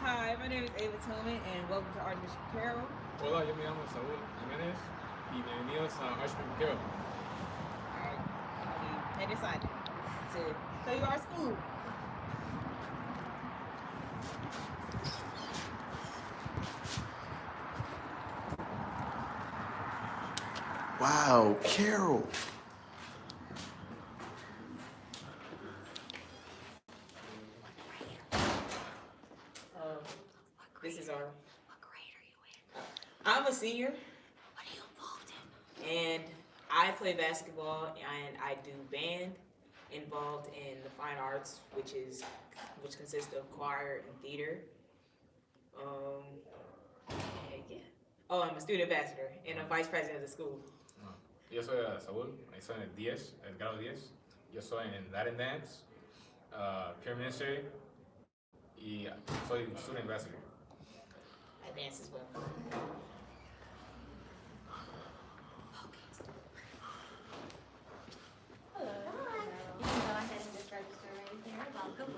Hi, my name is Ava Tillman, and welcome to Archbishop Carroll. Hola, yo me llamo Saúl Jiménez y bienvenidos a Archman Carroll. Alright, we had decided to show you our school. Wow, Carol. Um, this is our. What grade are you in? I'm a senior. What are you involved in? And I play basketball, and I do band. Involved in the fine arts, which consists of choir and theater. Um, yeah. Oh, I'm a student ambassador and a vice president of the school. Yo soy Saúl, ahí soy en el 10, el grado 10. Yo soy en Latin Dance, Peer Ministry y soy Student Ambassador. I dance as well. Hello. Hi. You can go ahead and just register right there. Welcome.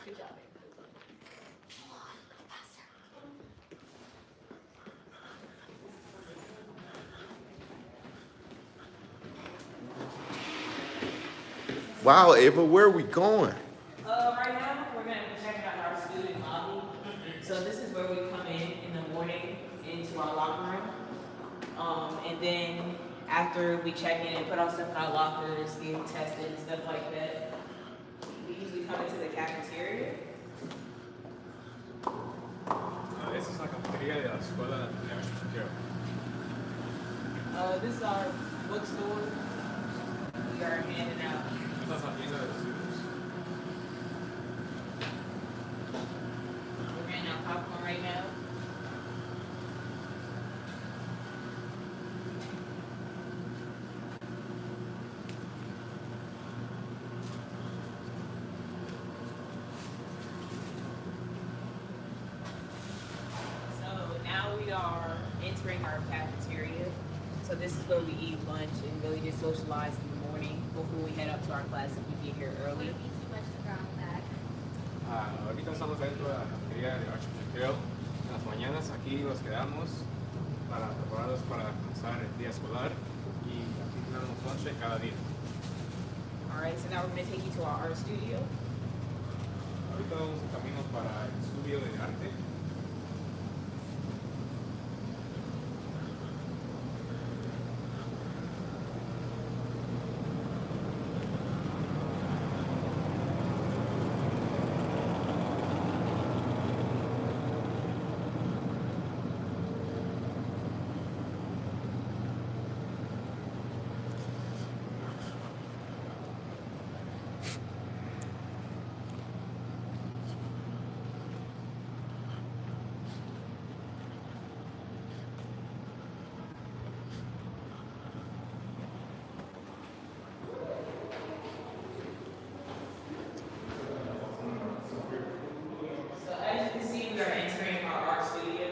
Good job. Wow, Ava, where are we going? Right now, we're going to be checking out our student lobby. So this is where we come in the morning into our locker room. And then after we check in and put our stuff in our lockers, get tested and stuff like that, we usually come into the cafeteria. Esta es la cafetería de la escuela de Archman Carroll. This is our bookstore. We are handing out. Esta es la tienda de los students. We're handing out popcorn right now. So now we are entering our cafeteria. So this is where we eat lunch and really just socialize in the morning before we head up to our class if we get here early. Wouldn't be too much to ground back. Ahorita estamos dentro de la cafetería de Archman Carroll. En las mañanas aquí nos quedamos para prepararnos para comenzar el día escolar y aquí tenemos lunch cada día. Alright, so now we're going to take you to our art studio. Ahorita vamos en camino para el estudio de arte. So as you can see, we are entering our art studio.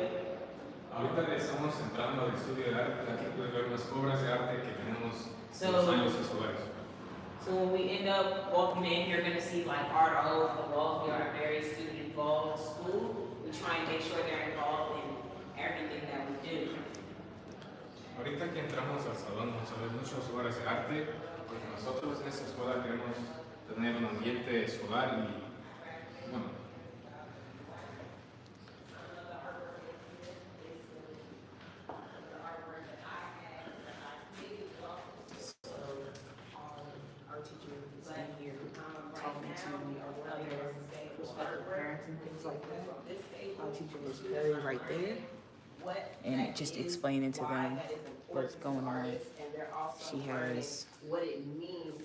Ahorita le estamos entrando al estudio de arte. Aquí puedes ver unas obras de arte que tenemos So- los años escolares. So when we end up walking in, you're gonna see like art all over the walls. We are a very student involved school. We try and make sure they're involved in everything that we do. Ahorita que entramos al salón vamos a ver muchas obras de arte, porque nosotros en esta escuela queremos tener un ambiente escolar y, bueno, So our teacher is in here talking to other prospective parents and things like that. Our teacher is very right there and just explaining to them what's going on. She has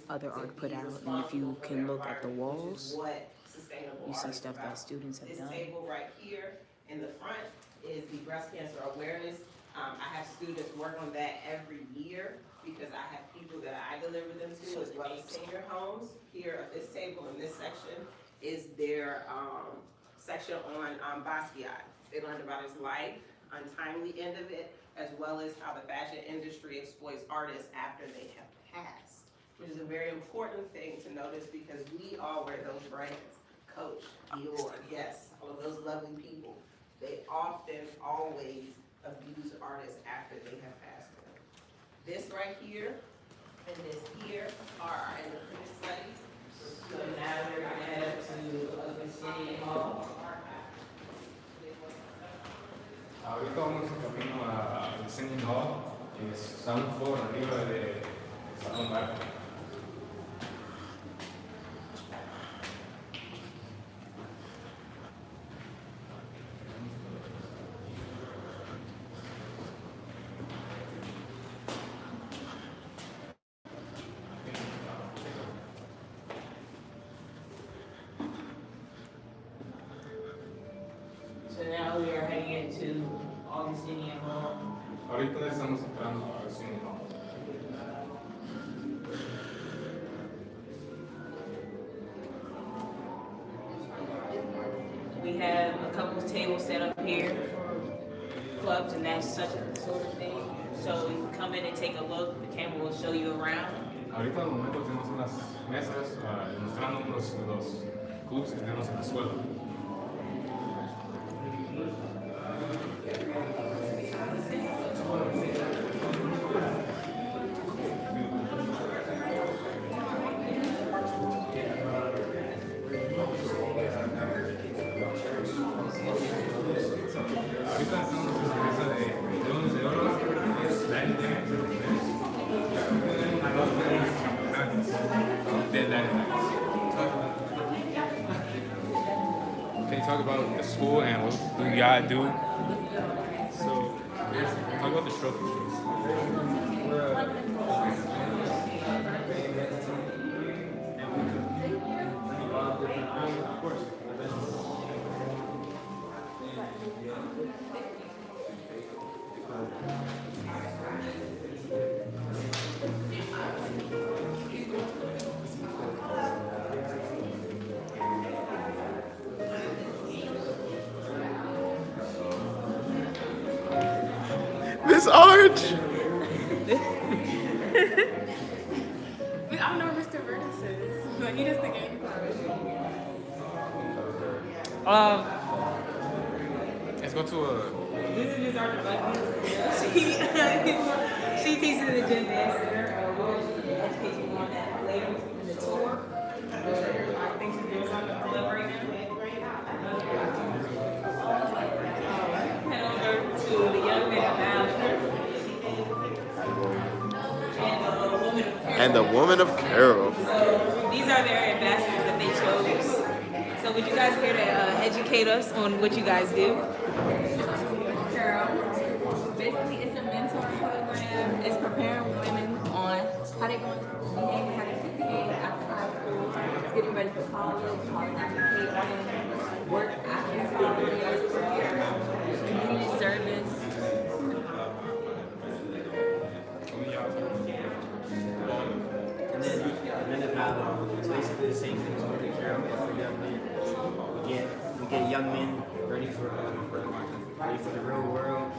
other art put out, and if you can look at the walls, you see stuff that students have done. This table right here in the front is the breast cancer awareness. I have students work on that every year because I have people that I deliver them to as well as senior homes. Here at this table in this section is their section on Basquiat. They learned about his life, untimely end of it, as well as how the fashion industry exploits artists after they have passed. which is a very important thing to notice because we all wear those brands. Coach, Dior, yes, all of those lovely people. They often, always abuse artists after they have passed them. This right here and this here are our independent studies. So now we're gonna head up to City Hall. Ahorita vamos en camino al Singing Hall, que está un floor arriba de Salón Bar. So now we are heading into Augustinian Hall. Ahorita estamos entrando al Singing Hall. We have a couple of tables set up here for clubs and that such a sort of thing. So you can come in and take a look. The camera will show you around. Ahorita al momento tenemos unas mesas mostrando los clubs que tenemos en la escuela. Ahorita estamos en la mesa de Leones de Oro, Latin Dance, a los campeonatos de Latin Dance. Can you talk about the school and what do you gotta do? So, talk about the trophy case. This arch. I don't know where Mr. Burgess is, but he does the game. Let's go to a. This is just our she teaches in the gym dance center. We'll educate you on that later in the tour. I think she's doing something in the club right now. Head over to the young men of Valor. And the woman of Carol. So these are their ambassadors that they chose. So would you guys care to educate us on what you guys do? Girl. Basically, it's a mentor program. It's preparing women on how they're going to behave, how they should behave after high school. It's getting ready for college application, work after school, community service. And then it's basically the same thing as what they care about for young men. We get young men ready for the real world.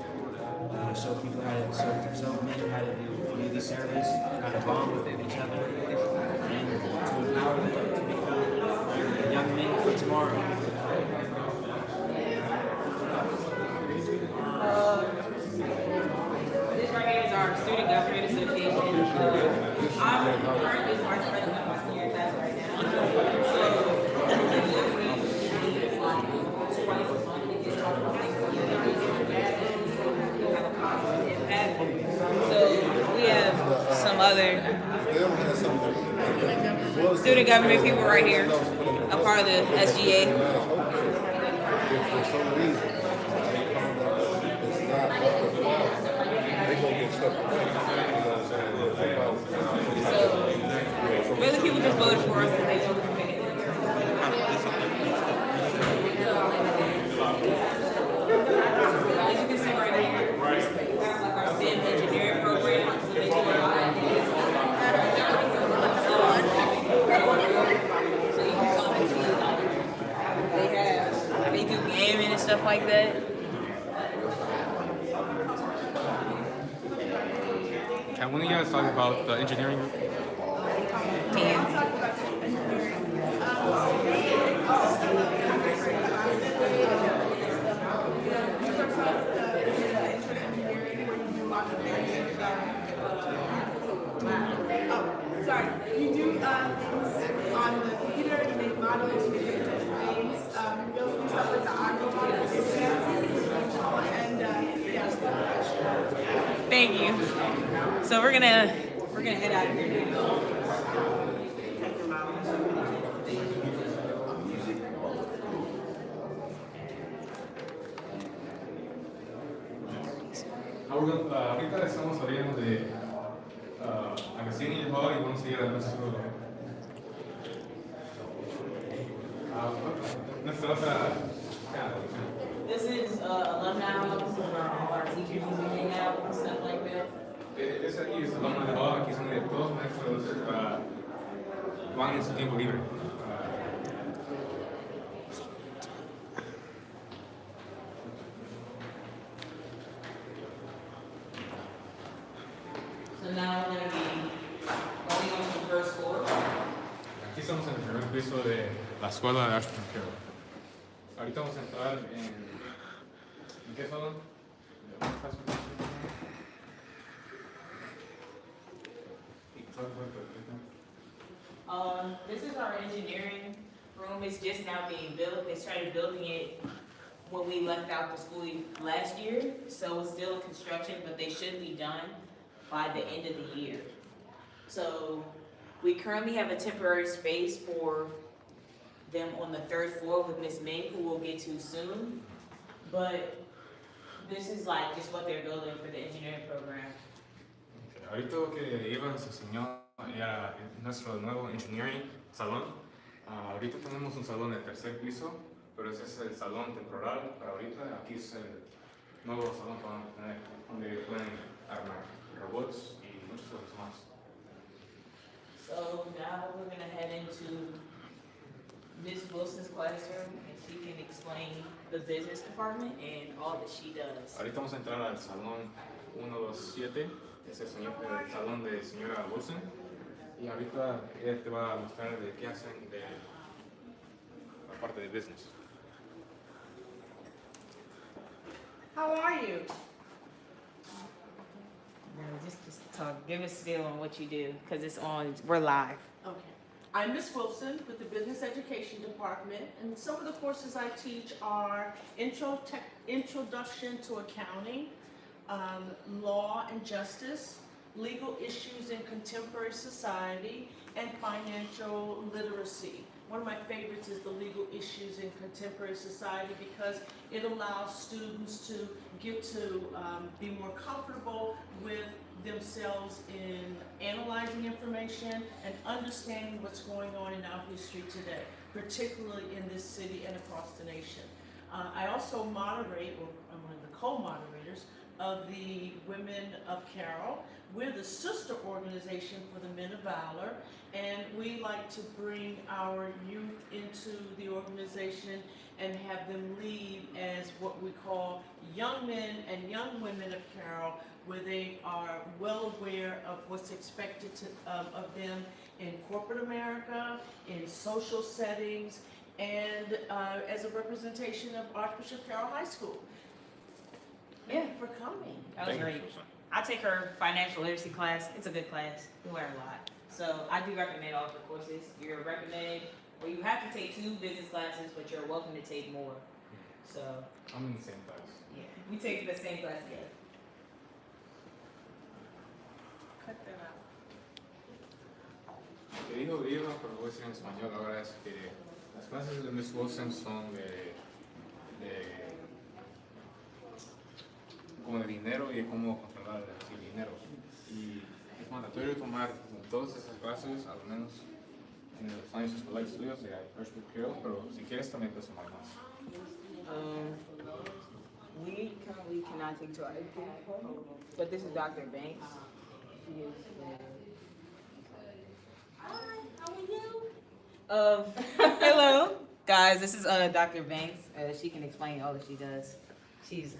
Show people how to show men how to do community service, how to bond with each other, and to empower them to become young men for tomorrow. This right here is our Student Government Association. I'm currently vice president of my senior class right now. So, twice a month, we just talk about things like that. Have a positive impact. So, we have some other student government people right here, a part of the SGA. So, really, people just voted for us and they know the committee. As you can see right here, we have like our STEM engineering program. So they do a lot of things. So you can come and see, they do gaming and stuff like that. Can one of you guys talk about the engineering group? Sorry, you do things on the computer, you make models, you make different things. You also do stuff like the Aqua models. And yeah. Thank you. So we're gonna head out of here now. Ahorita estamos saliendo de Agustín y Hall y vamos a ir a nuestra otra. This is alumni house where all our teachers usually hang out and stuff like that. Es aquí, es Alumni de Hall, aquí son de todos maestros van en su tiempo libre. So now we're gonna be going on to the first floor. Aquí estamos en el primer piso de la escuela de Ashburn Carroll. Ahorita vamos a entrar ¿en qué salón? This is our engineering room. It's just now being built. They started building it when we left out the school last year. So it's still in construction, but they should be done by the end of the year. So we currently have a temporary space for them on the third floor with Miss Ming, who we'll get to soon. But this is like just what they're building for the engineering program. Ahorita lo que Eva nos enseñó era nuestro nuevo engineering salón. Ahorita tenemos un salón en el tercer piso, pero ese es el salón temporal para ahorita. Aquí es el nuevo salón que van a tener, donde pueden armar robots y muchas cosas más. So now we're gonna head into Ms. Wilson's classroom and she can explain the business department and all that she does. Ahorita vamos a entrar al salón 127, es el salón de señora Wilson. Y ahorita ella te va a mostrar de qué hacen de la parte de business. How are you? Just talk, give us a feel on what you do, because it's on, we're live. Okay. I'm Miss Wilson with the Business Education Department, and some of the courses I teach are Introduction to Accounting, Law and Justice, Legal Issues in Contemporary Society, and Financial Literacy. One of my favorites is the Legal Issues in Contemporary Society because it allows students to get to be more comfortable with themselves in analyzing information and understanding what's going on in our history today, particularly in this city and across the nation. I also moderate, or I'm one of the co-moderators, of the Women of Carroll. We're the sister organization for the Men of Valor, and we like to bring our youth into the organization and have them lead as what we call young men and young women of Carroll, where they are well aware of what's expected of them in corporate America, in social settings, and as a representation of Archbishop Carroll High School. Thank you for coming. That was great. I take her financial literacy class. It's a good class. We learn a lot. So I do recommend all of her courses. You're recommended, well, you have to take 2 business classes, but you're welcome to take more. So I'm in the same class. yeah, we take the same class together. Cut that out. Lo que dijo Eva, pero voy a decir en español ahora, es que las clases de Miss Wilson son como de dinero y cómo controlar el dinero. Y es mandatorio tomar todas esas clases, al menos en los años escolares estudios de Ashburn Carroll, pero si quieres también puedes tomar más. We currently cannot take to our education department, but this is Dr. Banks. She is hi, how are you? Hello, guys. This is Dr. Banks. She can explain all that she does. She's an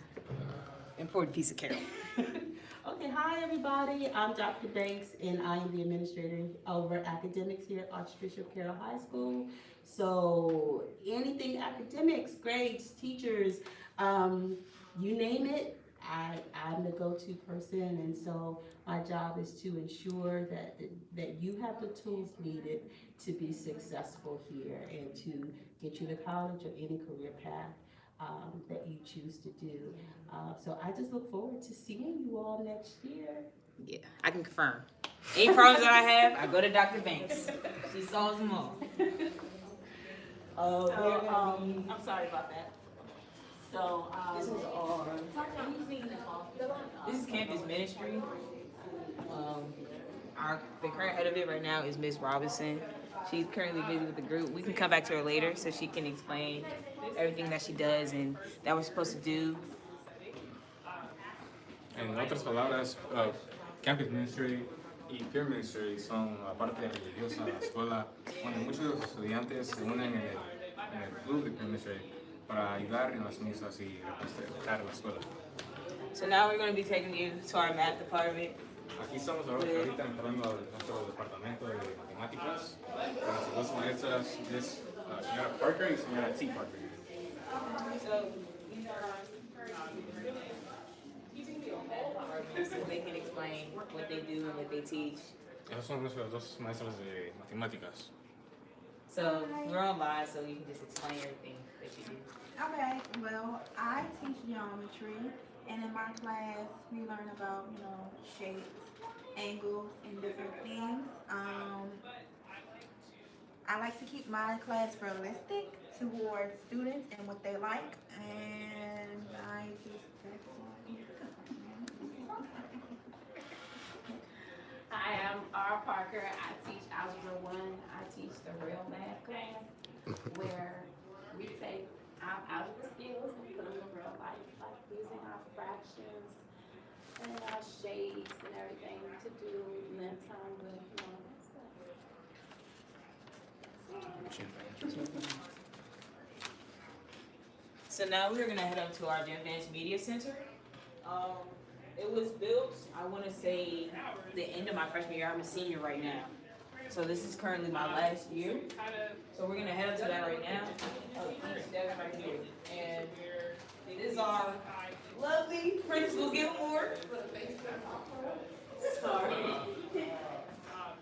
important piece of Carol. Okay. hi everybody. I'm Dr. Banks and I am the administrator over academics here at Archbishop Carroll High School. So anything academics, grades, teachers, you name it, I'm the go-to person. And so my job is to ensure that you have the tools needed to be successful here and to get you to college or any career path that you choose to do. So I just look forward to seeing you all next year. Yeah, I can confirm. Any problems that I have, I go to Dr. Banks. She solves them all. I'm sorry about that. So, This is This is campus ministry. The current head of it right now is Ms. Robinson. She's currently busy with the group. We can come back to her later so she can explain everything that she does and that we're supposed to do. En otras palabras, Campus Ministry y Peer Ministry son la parte religiosa de la escuela, donde muchos de los estudiantes se unen en el club de Peer Ministry para ayudar en las misas y representar la escuela. So now we're going to be taking you to our math department. Aquí estamos ahorita entrando a nuestro departamento de matemáticas con las dos maestras, la señora Parker y la señora T. Parker. So these are so they can explain what they do and what they teach. Esas son nuestras dos maestras de matemáticas. So we're on live, so you can just explain everything that you do. Okay, well, I teach geometry, and in my class, we learn about, shapes, angles, and different things. I like to keep my class realistic towards students and what they like, and that's all. Hi, I'm R. Parker. I teach Algebra 1. I teach the real math class where we take our algebra skills and put them in real life, like using our fractions and our shapes and everything to do length time with, that stuff. So now we're gonna head up to our Advanced Media Center. It was built, I wanna say, the end of my freshman year. I'm a senior right now. So this is currently my last year. So we're gonna head up to that right now. That's right here. And this is our lovely Principal Gilmore. Sorry.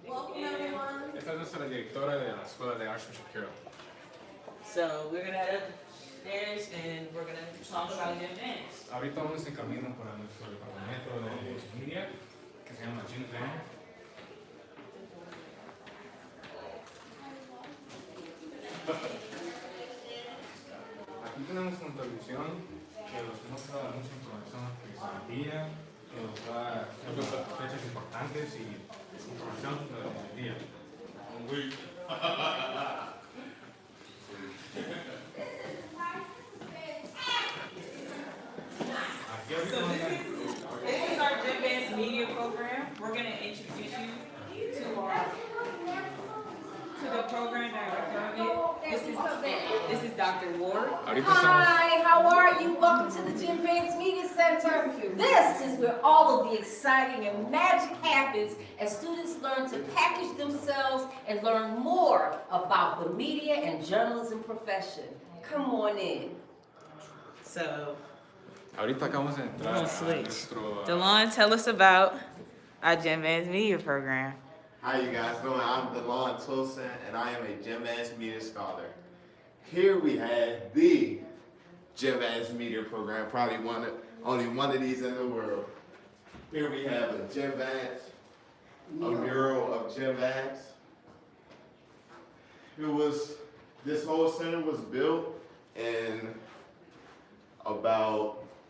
Welcome, everyone. Esta es nuestra directora de la escuela de Archbishop Carroll. So we're gonna head upstairs and we're gonna talk about the advance. Ahorita vamos en camino para nuestro departamento de media, que se llama Gym Plan. Aquí tenemos una televisión que nos da mucha información que día, que nos da fechas importantes y información del día. This is our Advanced Media program. We're gonna introduce you to the program director of it. This is Dr. Ward. Hi, how are you? Welcome to the Jim Vance Media Center. This is where all of the exciting and magic happens as students learn to package themselves and learn more about the media and journalism profession. Come on in. So, Ahorita acabamos de entrar a nuestro... DeLon, tell us about our Jim Vance Media program. How you guys doing? I'm DeLon Tosin, and I am a Jim Vance Media Scholar. Here we have the Jim Vance Media program, probably only one of these in the world. Here we have a Jim Vance, a mural of Jim Vance. This whole center was built in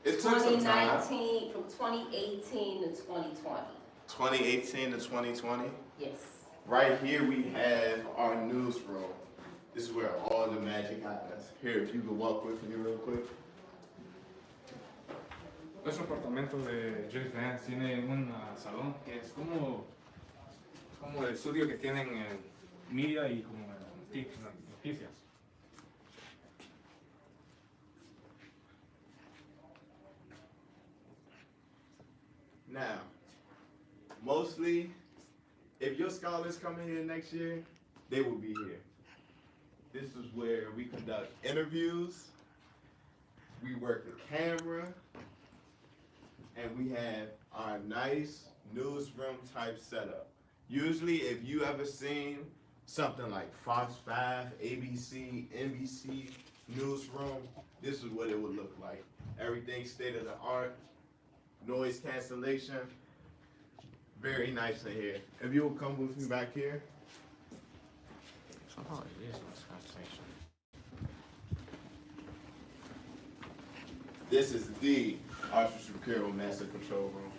it took some time. 2019, from 2018 to 2020. 2018 to 2020. Yes. Right here we have our newsroom. This is where all the magic happens. Here, if you could walk with me real quick. Nuestro apartamento de Jim Vance tiene un salón que es como el estudio que tienen en media y como noticias. Now, mostly, if your scholars come in here next year, they will be here. This is where we conduct interviews, we work the camera, and we have our nice newsroom type setup. Usually, if you ever seen something like Fox 5, ABC, NBC newsroom, this is what it would look like. Everything state of the art, noise cancellation, very nice in here. If you will come with me back here. Somehow it is noise cancellation. This is the Archbishop Carroll Master Control Room.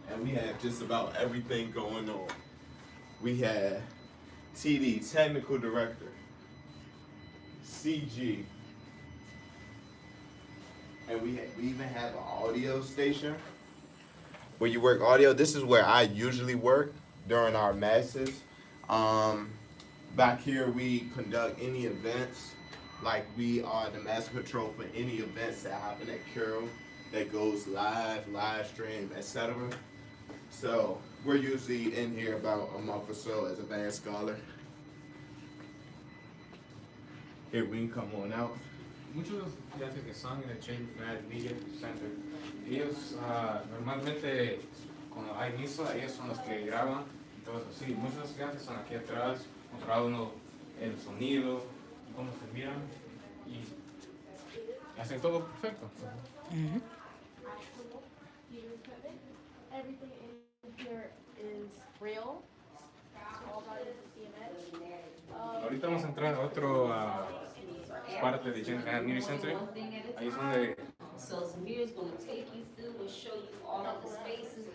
And we have just about everything going on. We have TD, Technical Director, CG, and we even have an audio station where you work audio. This is where I usually work during our masses. Back here we conduct any events, like we are the master control for any events that happen at Carroll that goes live stream, etc. So we're usually in here about a month or so as a band scholar. Here, we can come on out. Muchos estudiantes que son en el James Madison Media Center, ellos normalmente cuando hay misa, ellos son los que graban. Entonces, sí, muchos estudiantes son aquí atrás, controlando el sonido, cómo se miran y hacen todo perfecto. Everything in here is real. All about it is CMS. Ahorita vamos a entrar a otro parte de James Madison Media Center. Ahí es donde So Samir's gonna take you through and show you all of the spaces.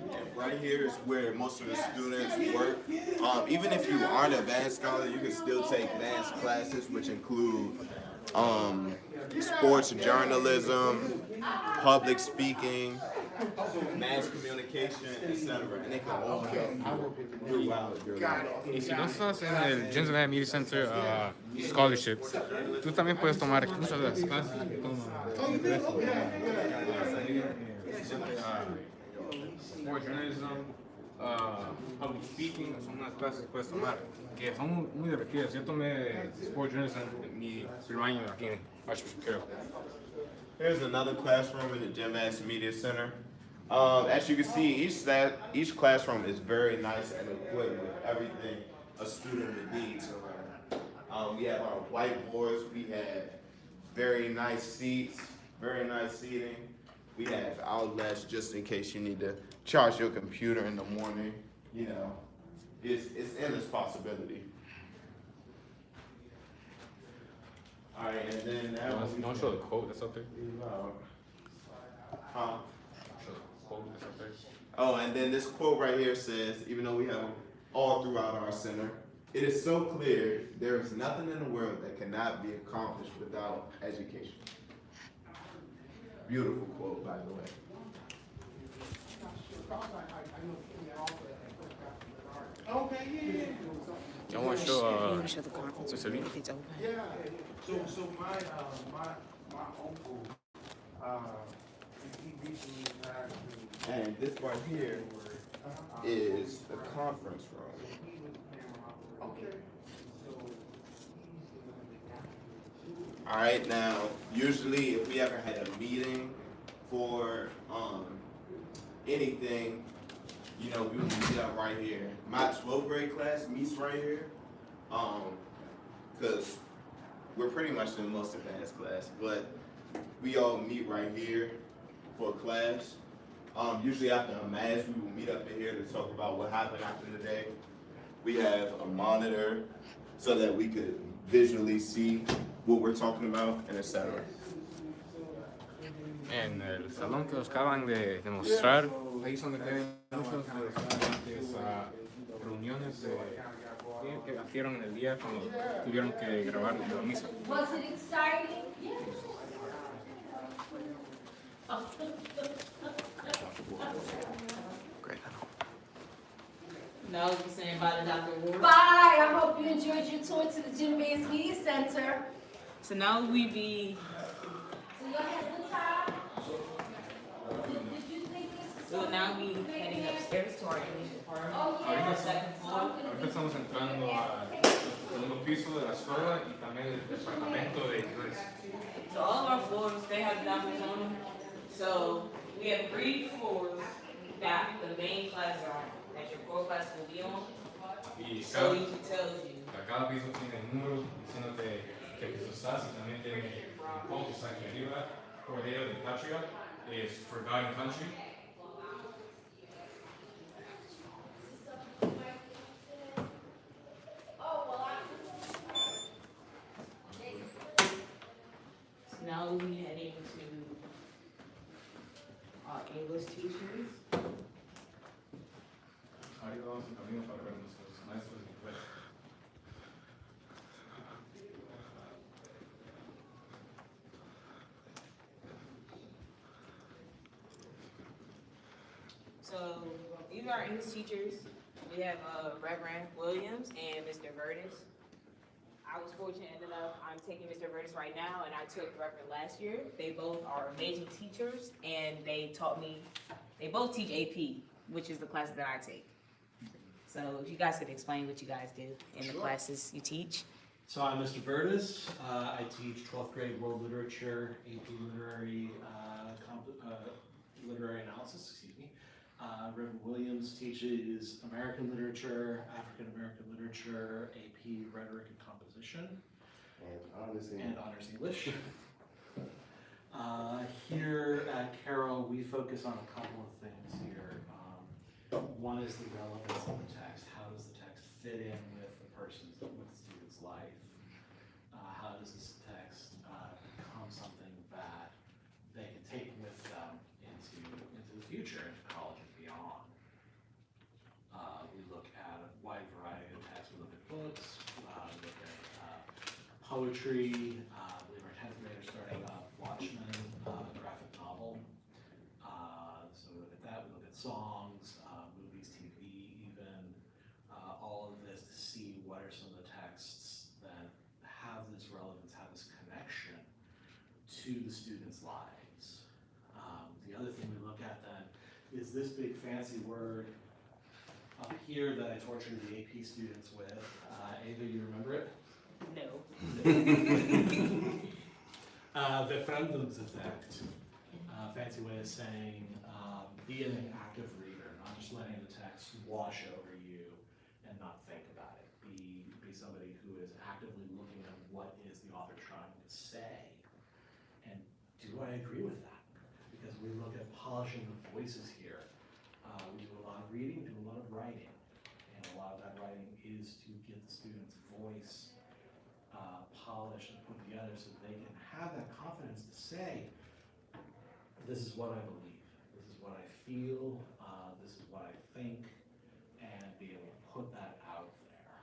And right here is where most of the students work. Even if you aren't a advanced scholar, you can still take advanced classes, which include sports journalism, public speaking, mass communication, etc. And they can all help throughout your life. y si no estás en el James Madison Media Center Scholarship, tú también puedes tomar muchas de las clases que toman sport journalism, public speaking, son unas clases que puedes tomar que son muy divertidas. Yo tomé sport journalism en mi primer año aquí en Archbishop Carroll. Here's another classroom in the Jim Madison Media Center. As you can see, each classroom is very nice and equipped with everything a student would need to learn. We have our whiteboards, we have very nice seats, very nice seating. We have outlets just in case you need to charge your computer in the morning. You know, it's endless possibility. All right, and then now Don't show the quote that's up there. Huh? Show the quote that's up there. Oh, and then this quote right here says, even though we have them all throughout our center, it is so clear there is nothing in the world that cannot be accomplished without education. Beautiful quote, by the way. I want to show You want to show the conference Mr. room Lee? if it's open? Yeah, so my uncle, he recently passed through. And this right here is the conference room. Okay. All right, now, usually if we ever had a meeting for anything, you know, we would meet up right here. My 12th grade class meets right here, because we're pretty much the most advanced class, but we all meet right here for class. Usually after a mass, we will meet up in here to talk about what happened after the day. We have a monitor so that we could visually see what we're talking about, and etc. En el salón que nos acaban de mostrar, ahí son donde tienen muchos de los estudiantes reuniones que hicieron el día cuando tuvieron que grabar la misa. Was it exciting? No, you're saying bye to Dr. Ward? Bye. I hope you enjoyed your tour to the Jim Vance Media Center. So now we be So y'all had a good time? So now we heading upstairs to our English department. Ahorita, Second floor. ahorita estamos entrando al segundo piso de la escuela y también el departamento de inglés. So all of our floors, they have numbers on them. So we have 3 floors that the main classes are on, that your core class will be on. Y So it tells you. cada piso tiene un número diciéndote qué piso estás y también tiene un post que está aquí arriba, Cordero de Patria, is for God and Country. So now we heading to our English teachers. Ahorita vamos en camino para ver nuestros maestros de inglés. So these are our English teachers. We have Reverend Williams and Mr. Vertis. I was fortunate enough, I'm taking Mr. Vertis right now, and I took Reverend last year. They both are amazing teachers, and they taught me, they both teach AP, which is the class that I take. So if you guys could explain what you guys do in the classes you teach. So I'm Mr. Vertis. I teach 12th grade world literature, AP literary analysis, excuse me. Reverend Williams teaches American literature, African American literature, AP rhetoric and composition. And honors English. Here at Carroll, we focus on a couple of things here. One is the relevance of the text. How does the text fit in with the student's life? How does this text become something that they can take with them into the future, into college and beyond? We look at a wide variety of texts. We look at books, we look at poetry. I believe our 10th graders starting up Watchmen, graphic novel. So we look at that. We look at songs, movies, TV, even all of this to see what are some of the texts that have this relevance, have this connection to the students' lives. The other thing we look at then is this big fancy word up here that I tortured the AP students with. Ava, you remember it? No. The Fremdungseffekt. Fancy way of saying be an active reader, not just letting the text wash over you and not think about it. Be somebody who is actively looking at what is the author trying to say. And do I agree with that? Because we look at polishing the voices here. We do a lot of reading, do a lot of writing. And a lot of that writing is to get the student's voice polished and put together so they can have that confidence to say, this is what I believe, this is what I feel, this is what I think, and be able to put that out there.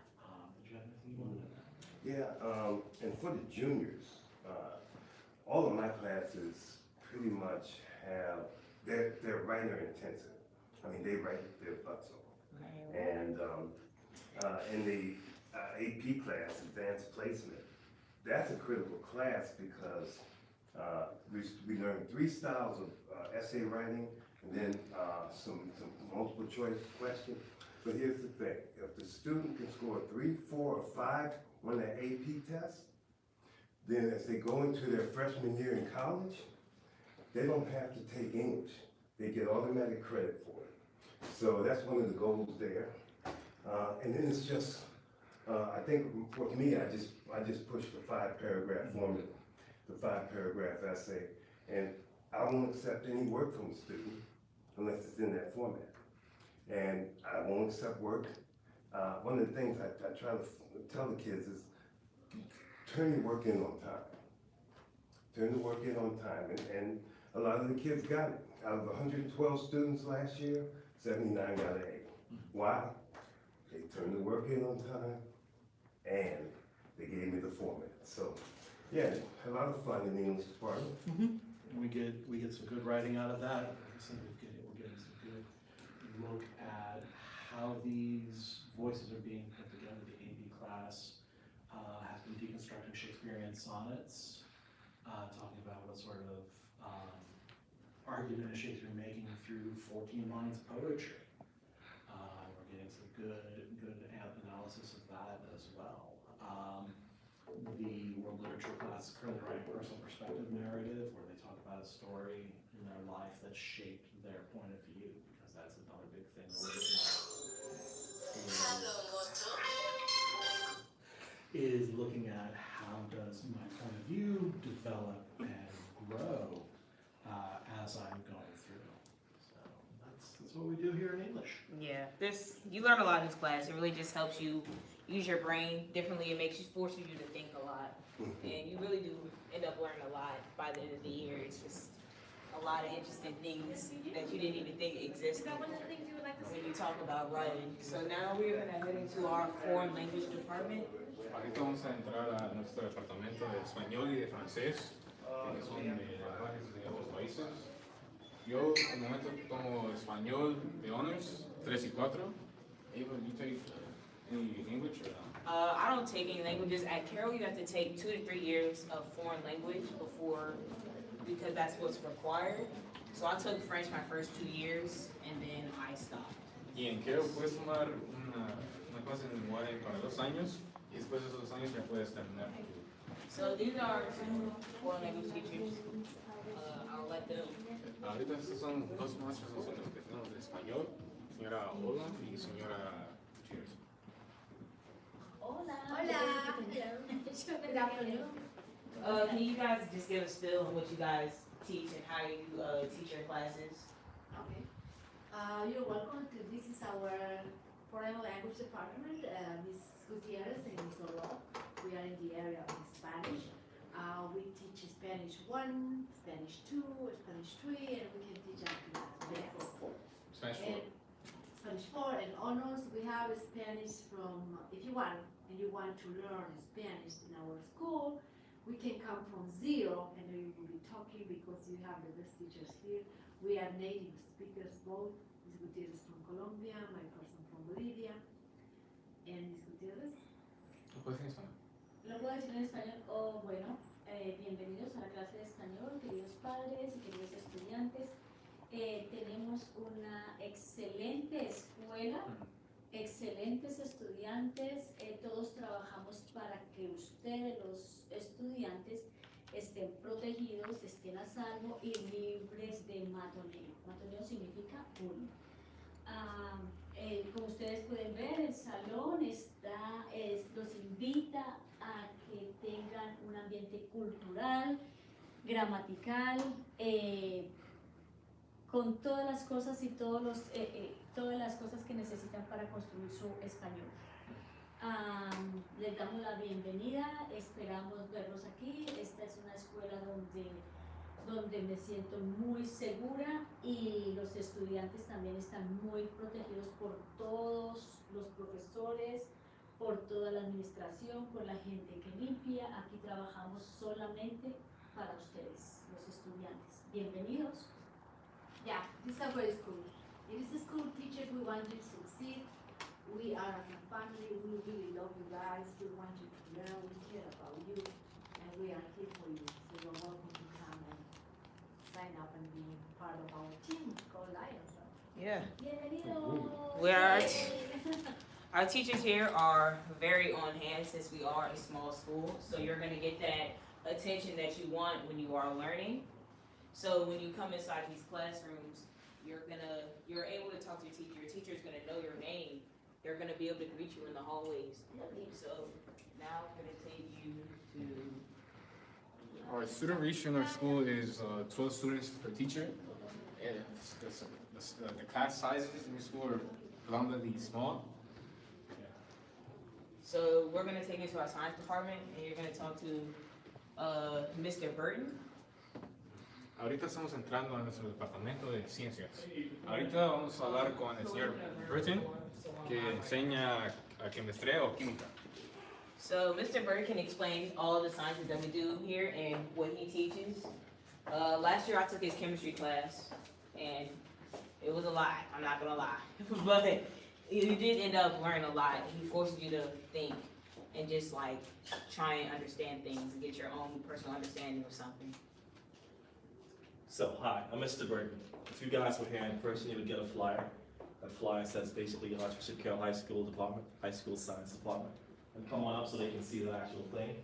Did you have anything you wanted to add? Yeah, and for the juniors, all of my classes pretty much have, they're writer intensive. I mean, they write their butts off. And in the AP class, Advanced Placement, that's a critical class because we learn 3 styles of essay writing and then some multiple choice questions. But here's the thing, if the student can score 3, 4, or 5 on their AP test, then as they go into their freshman year in college, they don't have to take English. They get automatic credit for it. So that's one of the goals there. And then it's just, I think for me, I just push the 5-paragraph formula, the 5-paragraph essay, and I won't accept any work from the student unless it's in that format. And I won't accept work. One of the things I try to tell the kids is, turn your work in on time. Turn the work in on time, and a lot of the kids got it. Out of 112 students last year, 79 got an A. Why? They turned the work in on time, and they gave me the format. So, yeah, a lot of fun in the English department. We get some good writing out of that. So we're getting some good look at how these voices are being put together. The AP class has been deconstructing Shakespearean sonnets, talking about what sort of argument a Shakespeare making through 14 lines of poetry. We're getting some good analysis of that as well. The world literature class is currently writing a personal perspective narrative where they talk about a story in their life that shaped their point of view, because that's another big thing we're looking at. Is looking at how does my point of view develop and grow as I'm going through. So that's what we do here in English. Yeah, you learn a lot in this class. It really just helps you use your brain differently. It forces you to think a lot, and you really do end up learning a lot by the end of the year. It's just a lot of interesting things that you didn't even think existed when you talk about writing. So now we're gonna head into our foreign language department. Ahorita vamos a entrar a nuestro departamento de español y de francés, que son de lenguajes de otros países. Yo, al momento, tomo español de honors, 3 y 4. Ava, you take any English or not? I don't take any languages. At Carroll, you have to take 2 to 3 years of foreign language because that's what's required. So I took French my first 2 years, and then I stopped. Y en Carroll puedes tomar una clase de lenguaje para 2 años, y después de esos 2 años ya puedes terminar. So these are 2 foreign language teachers. I'll let them. Ahorita estos son 2 maestros nosotros que tenemos de español, señora Olaf y señora Cheers. Hola. Good afternoon. Can you guys just give a spill on what you guys teach and how you teach your classes? Okay. You're welcome to, this is our foreign language department, Ms. Gutierrez and Ms. Oro. We are in the area of Spanish. We teach Spanish 1, Spanish 2, Spanish 3, and we can teach up to Spanish 4. Spanish 4. Spanish 4 and honors, we have Spanish from, if you want, and you want to learn Spanish in our school, we can come from 0 and we will be talking because you have the best teachers here. We are native speakers both. Ms. Gutierrez from Colombia, my person from Bolivia, and Ms. Gutierrez. ¿Lo puedes en español? Lo puedo decir en español. Bueno, bienvenidos a la clase de español, queridos padres y queridos estudiantes. Tenemos una excelente escuela, excelentes estudiantes. Todos trabajamos para que ustedes, los estudiantes, estén protegidos, estén a salvo y libres de matoneo. Matoneo significa bullying. Como ustedes pueden ver, el salón los invita a que tengan un ambiente cultural, gramatical, con todas las cosas y todas las cosas que necesitan para construir su español. Les damos la bienvenida, esperamos verlos aquí. Esta es una escuela donde me siento muy segura y los estudiantes también están muy protegidos por todos los profesores, por toda la administración, por la gente que limpia. Aquí trabajamos solamente para ustedes, los estudiantes. Bienvenidos. Yeah, this is a great school. It is a school, teachers, we want you to succeed. We are as a family, we really love you guys. We want you to learn, we care about you, and we are here for you. So you're welcome to come and sign up and be part of our team called Lions. Yeah. Bienvenidos. Our teachers here are very on hand since we are a small school. So you're gonna get that attention that you want when you are learning. So when you come inside these classrooms, you're able to talk to your teacher. Your teacher's gonna know your name. They're gonna be able to greet you in the hallways. So now I'm gonna take you to. Our student ratio in our school is 12 students per teacher. And the class sizes in the school are predominantly small. So we're gonna take you to our science department, and you're gonna talk to Mr. Burton. Ahorita estamos entrando a nuestro departamento de ciencias. Ahorita vamos a hablar con el señor Burton, que enseña chemistry o química. So Mr. Burton can explain all the sciences that we do here and what he teaches. Last year I took his chemistry class, and it was a lot, I'm not gonna lie. But you did end up learning a lot. He forces you to think and just like try and understand things and get your own personal understanding of something. So, hi, I'm Mr. Burton. If you guys were here in person, you would get a flyer. That flyer says basically Archbishop Carroll High School Department, High School Science Department. And come on up so they can see the actual thing.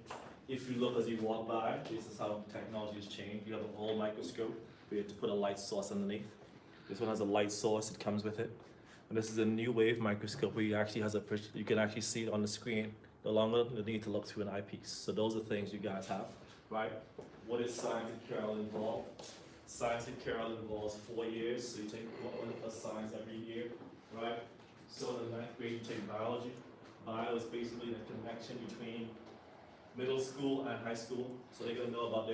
If you look as you walk by, this is how technology has changed. You have an old microscope. We have to put a light source underneath. This one has a light source, it comes with it. And this is a new wave microscope where you can actually see it on the screen. No longer the need to look through an eyepiece. So those are things you guys have, right? What is Science at Carroll involved? Science at Carroll involves 4 years, so you take one plus science every year, right? So in the 9th grade, you take biology. Bio is basically the connection between middle school and high school. So they're gonna learn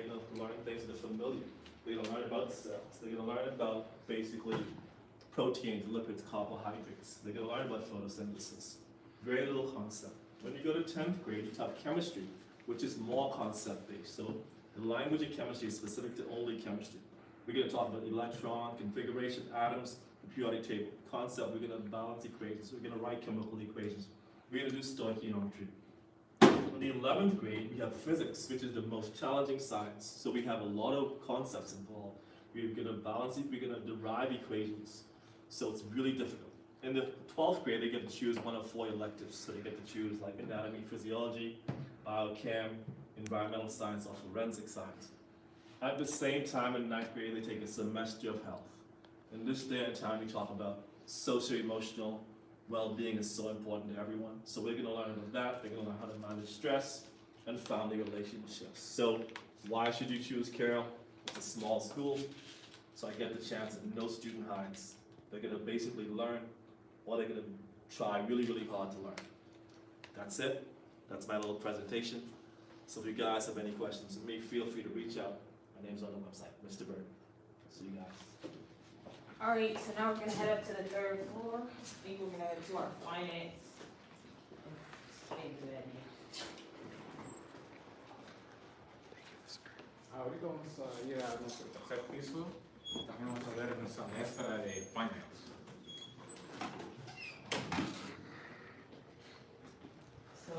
things that are familiar. They're gonna learn about cells. They're gonna learn about basically proteins, lipids, carbohydrates. They're gonna learn about photosynthesis. Very little concept. When you go to 10th grade, you have chemistry, which is more concept-based. So the language of chemistry is specific to only chemistry. We're going to talk about electron, configuration, atoms, the periodic table. Concept, we're going to balance equations. We're going to write chemical equations. We're going to do stoichiometry. In the 11th grade, we have physics, which is the most challenging science. So we have a lot of concepts involved. We're going to balance it, we're going to derive equations. So it's really difficult. In the 12th grade, they get to choose one of 4 electives. So they get to choose like anatomy, physiology, biochem, environmental science, or forensic science. At the same time in 9th grade, they take a semester of health. In this day and time, we talk about socio-emotional well-being is so important to everyone. So we're gonna learn about that. They're gonna learn how to manage stress and family relationships. So why should you choose Carroll? It's a small school, so I get the chance that no student hides. They're gonna basically learn, or they're gonna try really, really hard to learn. That's it. That's my little presentation. So if you guys have any questions of me, feel free to reach out. My name's on the website, Mr. Bird. See you guys. All right, so now we're gonna head up to the 3rd floor. I think we're gonna head to our finance. Ahorita vamos a ir a nuestro 3er piso y también vamos a ver nuestra maestra de finance. So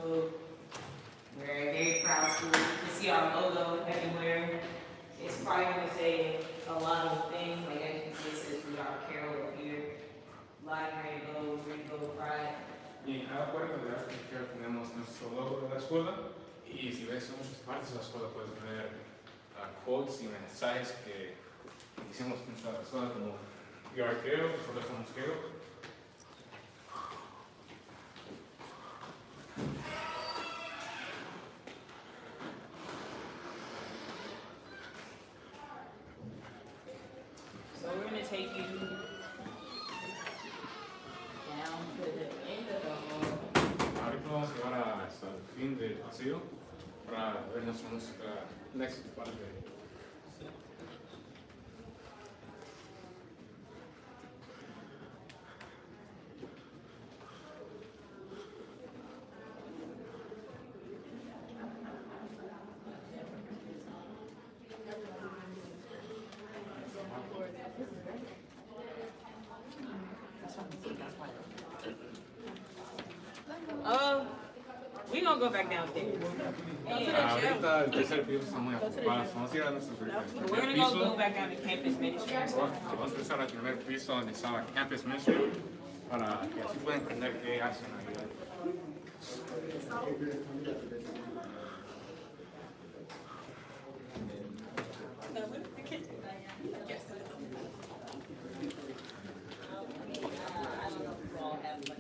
we're a very proud school. You can see our logo everywhere. It's probably gonna say a lot of things. Like as you can see, it says we are Carroll up here. Library go, Green Go Pride. Y en cada puerta de Archbishop Carroll tenemos nuestro logo de la escuela. Y si ves en muchas partes de la escuela puedes ver quotes y mensajes que hicimos mucho a la escuela, como We are Carroll, nosotros somos Carroll. So we're gonna take you down to the end of the hall. Ahorita vamos a llevar hasta el fin del pasillo para ver nuestra música next parte. We gonna go back downstairs. Ahorita el 3er piso está muy ocupado. Vamos a ir a nuestro We're gonna go back down to campus ministry. Vamos a empezar al 1er piso donde está la campus ministry para que así puedan entender qué hacen ahí.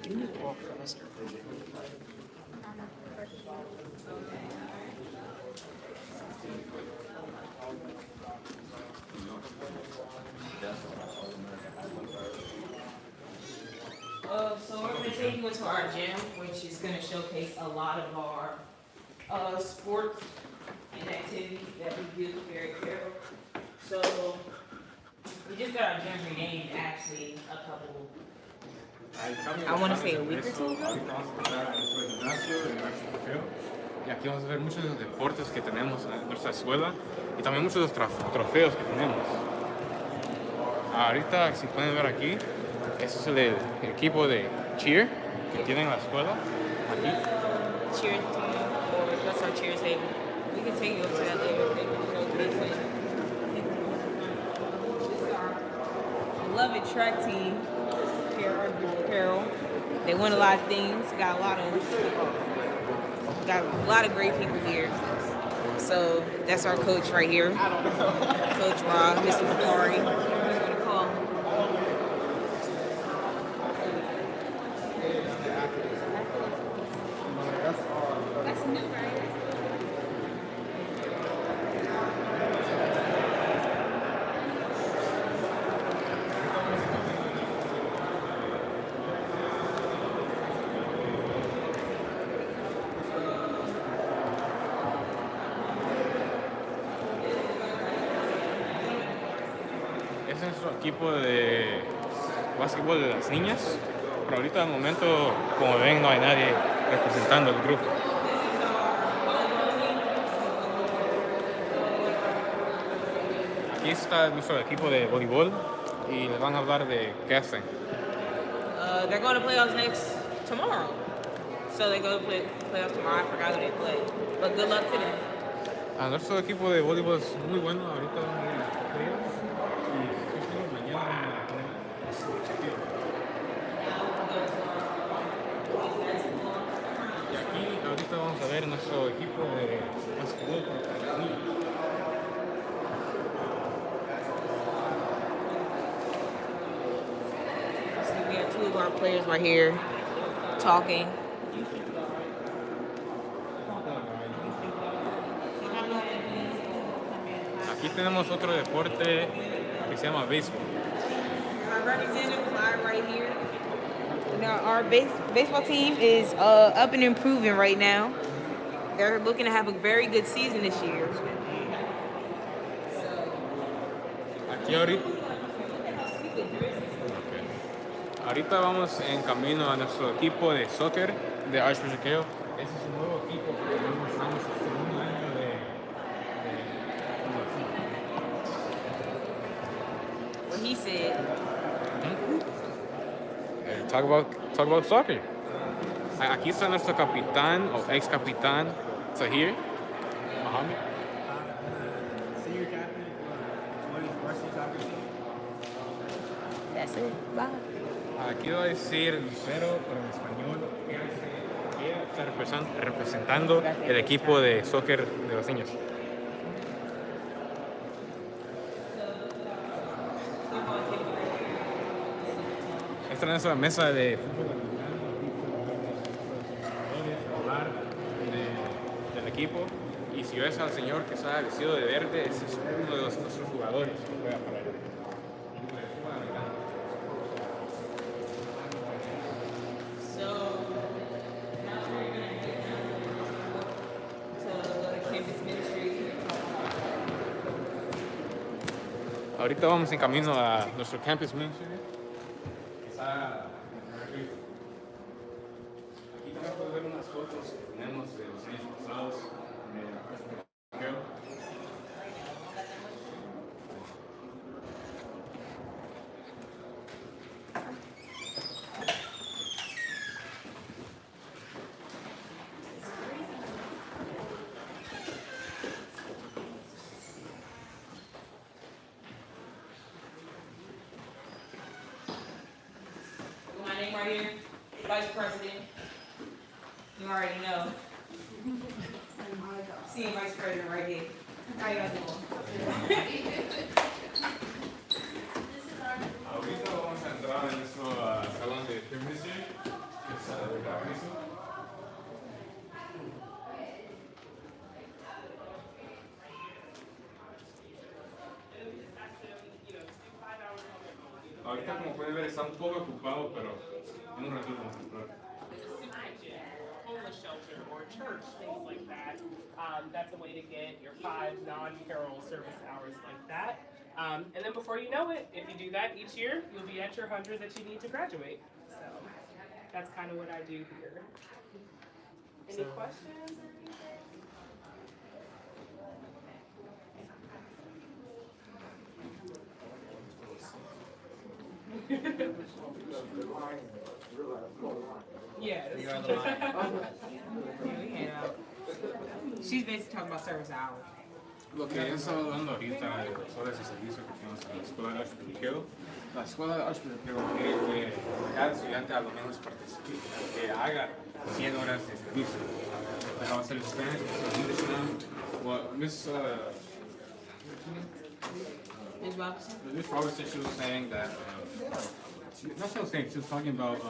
You need to walk faster. So we're gonna take you into our gym, which is gonna showcase a lot of our sports and activities that we do here at Carroll. So we just got our gym renamed actually a couple. I want to say a week or two ago. Ahorita vamos a empezar a nuestro gimnasio de Archbishop Carroll. Y aquí vamos a ver muchos de los deportes que tenemos en nuestra escuela y también muchos de los trofeos que tenemos. Ahorita, si pueden ver aquí, ese es el equipo de cheer que tienen en la escuela. Aquí. Cheer team, or that's our cheer table. We can take you up to that later. beloved track team here at Archbishop Carroll. They win a lot of things. Got a lot of great people here. So that's our coach right here, Coach Rob, Mr. Bakari. That's new, right? Este es nuestro equipo de básquetbol de las niñas, pero ahorita al momento, como ven, no hay nadie representando el grupo. Aquí está nuestro equipo de voleibol y les van a hablar de qué hacen. They're going to playoffs tomorrow. So they go to playoffs tomorrow. I forgot who they play. But good luck to them. Nuestro equipo de voleibol es muy bueno, ahorita van a ir a los playoffs y mañana van a tener y aquí ahorita vamos a ver nuestro equipo de básquetbol para las niñas. So we have two of our players right here talking. Aquí tenemos otro deporte que se llama béisbol. Our representative Clyde right here. Now our baseball team is up and improving right now. They're looking to have a very good season this year. Aquí ahorita vamos en camino a nuestro equipo de soccer de Archbishop Carroll. Ese es un nuevo equipo que tenemos, estamos en el segundo año de What he said. Talk about soccer. Aquí está nuestro capitán o ex capitán Tahir Mohammed. Senior captain for the varsity soccer team. That's it. Bye. Aquí va a decir Lucero, pero en español, que está representando el equipo de soccer de los niños. Esta es nuestra mesa de fútbol hablar del equipo. Y si ves al señor que está vestido de verde, ese es uno de nuestros jugadores que juega para el equipo de fútbol americano. Ahorita vamos en camino a nuestro campus ministry. Está aquí también puedes ver unas fotos que tenemos de los años pasados. My name right here, Vice President. You already know. Senior Vice President right here. How y'all doing? Ahorita vamos a entrar en nuestro salón de gimnasia, que está de permiso. Ahorita como pueden ver está un poco ocupado, pero en un ratito vamos a entrar. Homeless shelter or church, things like that. That's a way to get your 5 non-carol service hours like that. And then before you know it, if you do that each year, you'll be at your 100 that you need to graduate. So that's kind of what I do here. Any questions or anything? Yes. She's basically talking about service hours. Lo que he estado hablando ahorita sobre ese servicio que tenemos en la escuela de Archbishop Carroll, la escuela de Archbishop Carroll quiere que cada estudiante a lo menos participe, que haga 100 horas de servicio. Like I was saying, Spanish, English now. Well, Miss Robertson, she was saying that, not she was saying, she was talking about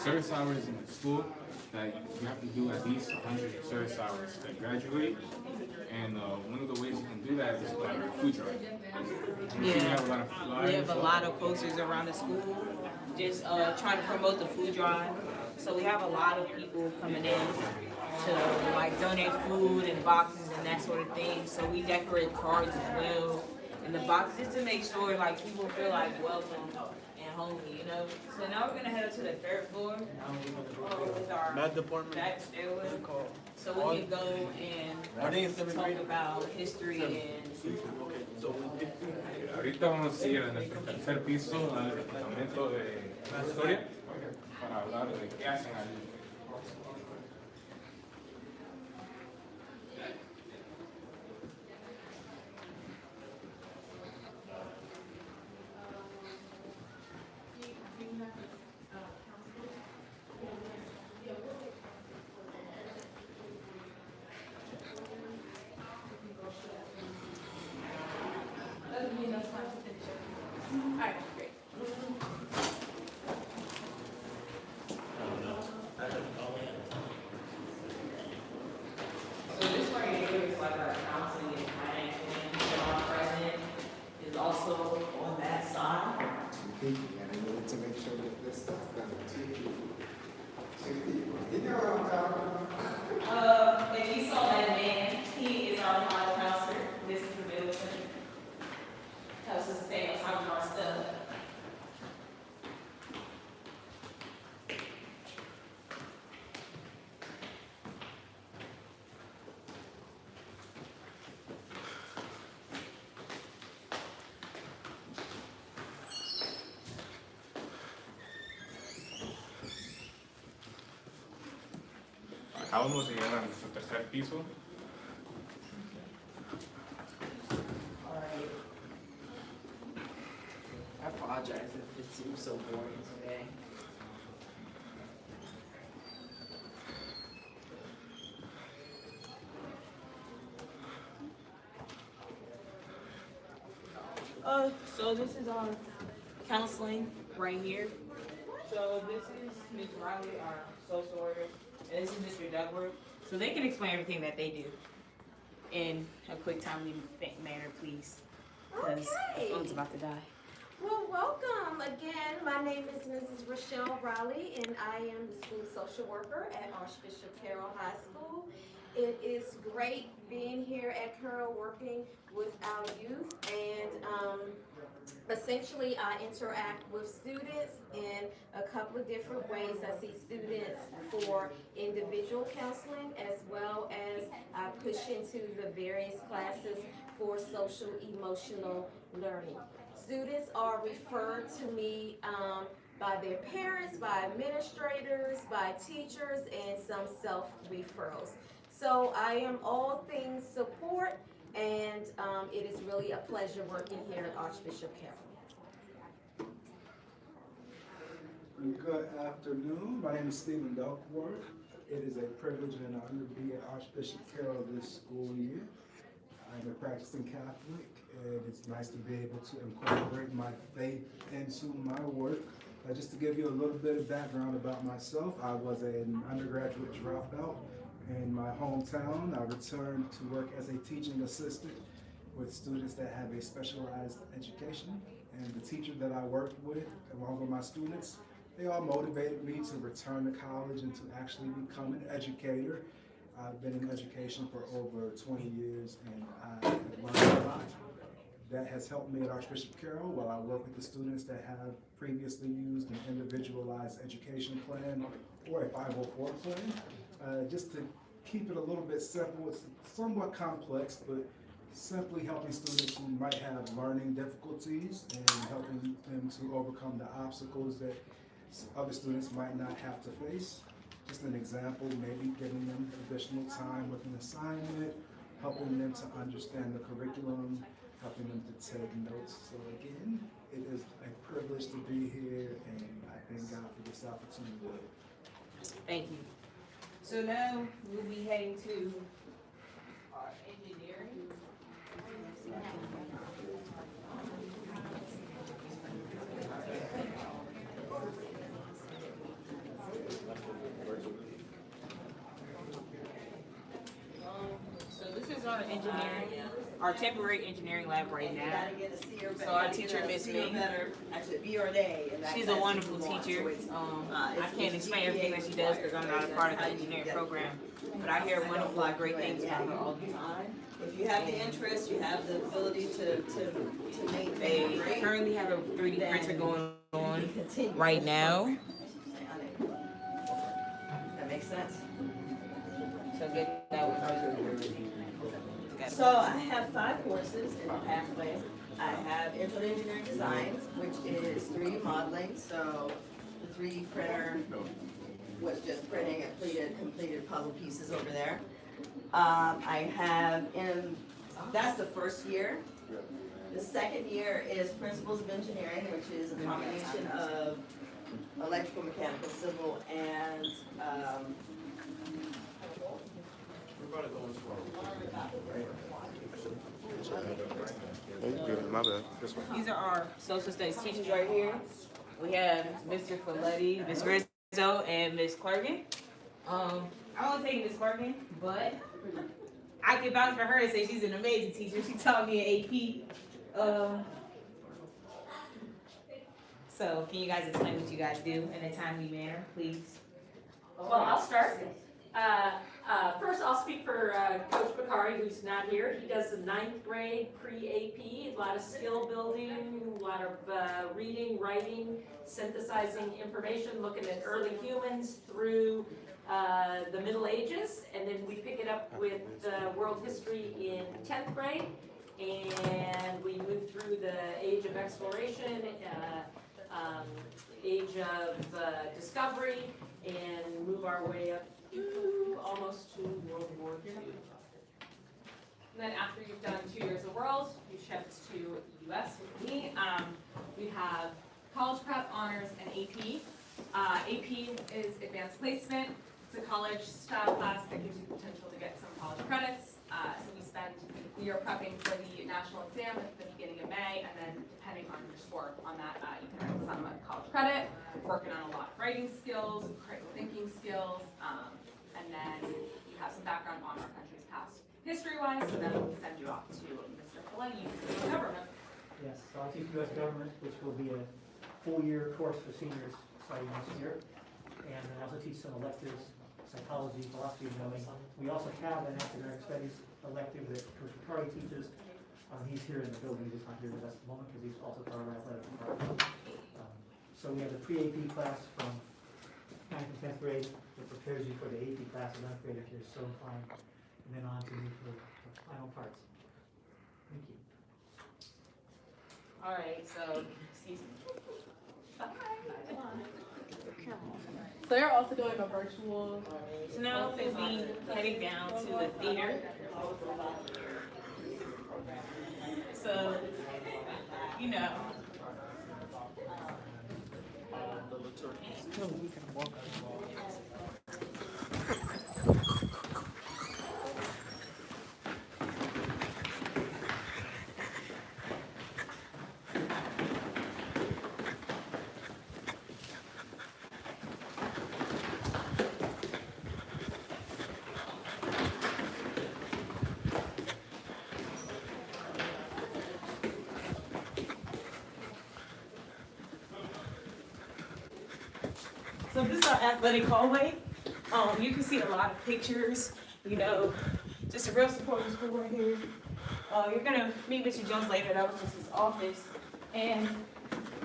service hours in the school, that you have to do at least 100 service hours to graduate. And one of the ways you can do that is by a food drive. We have a lot of flyers. We have a lot of posters around the school, just trying to promote the food drive. So we have a lot of people coming in to like donate food and boxes and that sort of thing. So we decorate cards as well in the boxes just to make sure like people feel like welcome and homey, you know. So now we're gonna head up to the 3rd floor with our back stairway, so we can go and talk about history and. Ahorita vamos a ir a nuestro 3er piso al departamento de historia para hablar de qué hacen allí. Alright, great. So this right here is like our counseling and management. So our president is also on that side. And I wanted to make sure that this stuff's done too. You know what I'm talking about? If you saw that man, he is our model counselor, Mr. Middleton. Helps us stay on top of our stuff. Acabamos de llegar a nuestro 3er piso. I apologize if it seems so boring today. So this is our counseling right here. So this is Ms. Riley, our social worker, and this is Mr. Duckworth. So they can explain everything that they do in a quick, timely manner, please. Because the phone's about to die. Well, welcome again. My name is Mrs. Rochelle Riley, and I am the school social worker at Archbishop Carroll High School. It is great being here at Carroll working with our youth, and essentially I interact with students in a couple of different ways. I see students for individual counseling as well as I push into the various classes for social emotional learning. Students are referred to me by their parents, by administrators, by teachers, and some self-referrals. So I am all things support, and it is really a pleasure working here at Archbishop Carroll. Good afternoon. My name is Stephen Duckworth. It is a privilege and an honor to be at Archbishop Carroll this school year. I'm a practicing Catholic, and it's nice to be able to incorporate my faith into my work. Just to give you a little bit of background about myself, I was an undergraduate dropout in my hometown. I returned to work as a teaching assistant with students that have a specialized education. And the teacher that I worked with, along with my students, they all motivated me to return to college and to actually become an educator. I've been in education for over 20 years, and I have learned a lot. That has helped me at Archbishop Carroll while I work with the students that have previously used an individualized education plan or a 504 plan. Just to keep it a little bit simple, it's somewhat complex, but simply helping students who might have learning difficulties and helping them to overcome the obstacles that other students might not have to face. just an example, maybe giving them additional time with an assignment, helping them to understand the curriculum, helping them to take notes. So again, it is a privilege to be here, and I thank God for this opportunity. Thank you. So now we'll be heading to our engineering. So this is our engineering, our temporary engineering lab right now. So our teacher, Miss Ming, she's a wonderful teacher. I can't explain everything that she does because I'm not a part of the engineering program, but I hear wonderful and great things about her all the time. If you have the interest, you have the ability to make. They currently have a 3D printer going on right now. That makes sense? So get that with her. So I have 5 courses in the pathway. I have Intro to Engineering Design, which is 3D modeling, so the 3D printer was just printing completed puzzle pieces over there. I have that's the first year. The second year is Principles of Engineering, which is a combination of electrical, mechanical, civil, and My bad. This one. These are our social studies teachers right here. We have Mr. Folletti, Ms. Rizzo, and Ms. Clergan. I only take Ms. Clergan, but I can vouch for her and say she's an amazing teacher. She taught me an AP. So can you guys explain what you guys do in a timely manner, please? Well, I'll start. First, I'll speak for Coach Bakari, who's not here. He does the 9th grade pre-AP, a lot of skill building, a lot of reading, writing, synthesizing information, looking at early humans through the Middle Ages, and then we pick it up with world history in 10th grade, and we move through the age of exploration, age of discovery, and move our way up almost to World War II. And then after you've done 2 years of world, you shift to the US with me. We have college prep, honors, and AP. AP is advanced placement. It's a college style class that gives you the potential to get some college credits. So we are prepping for the national exam at the beginning of May, and then depending on your score on that, you can earn some college credit, working on a lot of writing skills, critical thinking skills, and then you have some background on our country's past history-wise, so then we'll send you off to Mr. Folletti, the government. Yes, so I teach U.S. government, which will be a full-year course for seniors starting this year. And I also teach some electives, psychology, philosophy of knowing. We also have an academic studies elective that Coach Bakari teaches. He's here in the building, he's just not here with us at the moment because he's also part of our athletic department. So we have the pre-AP class from 9th and 10th grade that prepares you for the AP class in 9th grade if you're so inclined, and then on to the final parts. Thank you. All right, so, excuse me. So they're also doing a virtual. So now we'll be heading down to the theater. So, you know. So this is our athletic hallway. You can see a lot of pictures, you know, just a real supportive school right here. You're gonna meet Mr. Jones later, that was just his office. And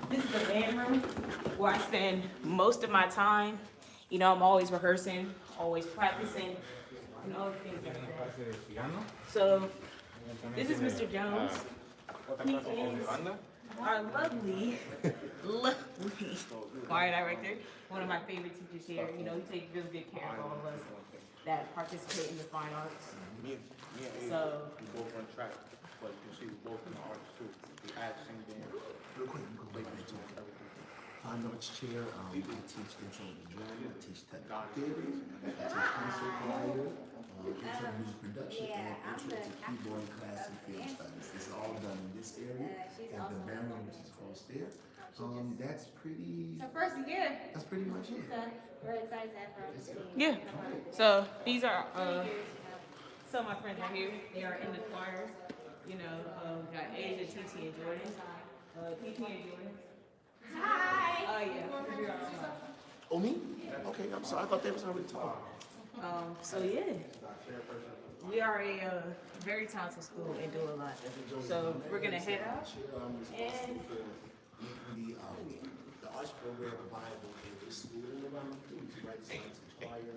this is the band room where I spend most of my time. You know, I'm always rehearsing, always practicing, and all the things like that. So this is Mr. Jones. He is our lovely choir director, one of my favorite teachers here. You know, he takes really good care of all of us that participate in the fine arts. Me and So- we both run track, but you see, we both in the arts too. The action, dance. Real quick, we go back to fine arts chair. I teach intro to drama, I teach technical theater, I teach concert choir, intro to music production, and intro to keyboard class and film studies. It's all done in this area, and the band room, which is across there. That's pretty. So first year. That's pretty much it. So we're excited to have her on the team. Yeah. So these are some of my friends are here. They are in the choir. You know, got Asia, TT, and Jordan. TT and Jordan. Hi. Oh yeah. Oh, me? Okay, I'm sorry. I thought they was already talking. So yeah, we are a very talented school and do a lot. So we're gonna head out and. The arts program available in this school and around the right science and choir.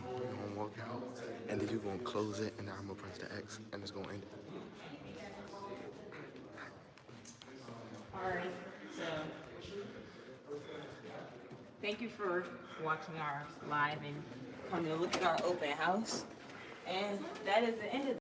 We're gonna walk out, and then you're gonna close it, and then I'm gonna press the X, and it's gonna end it. Alright, so thank you for watching our live and coming to look at our open house. And that is the end of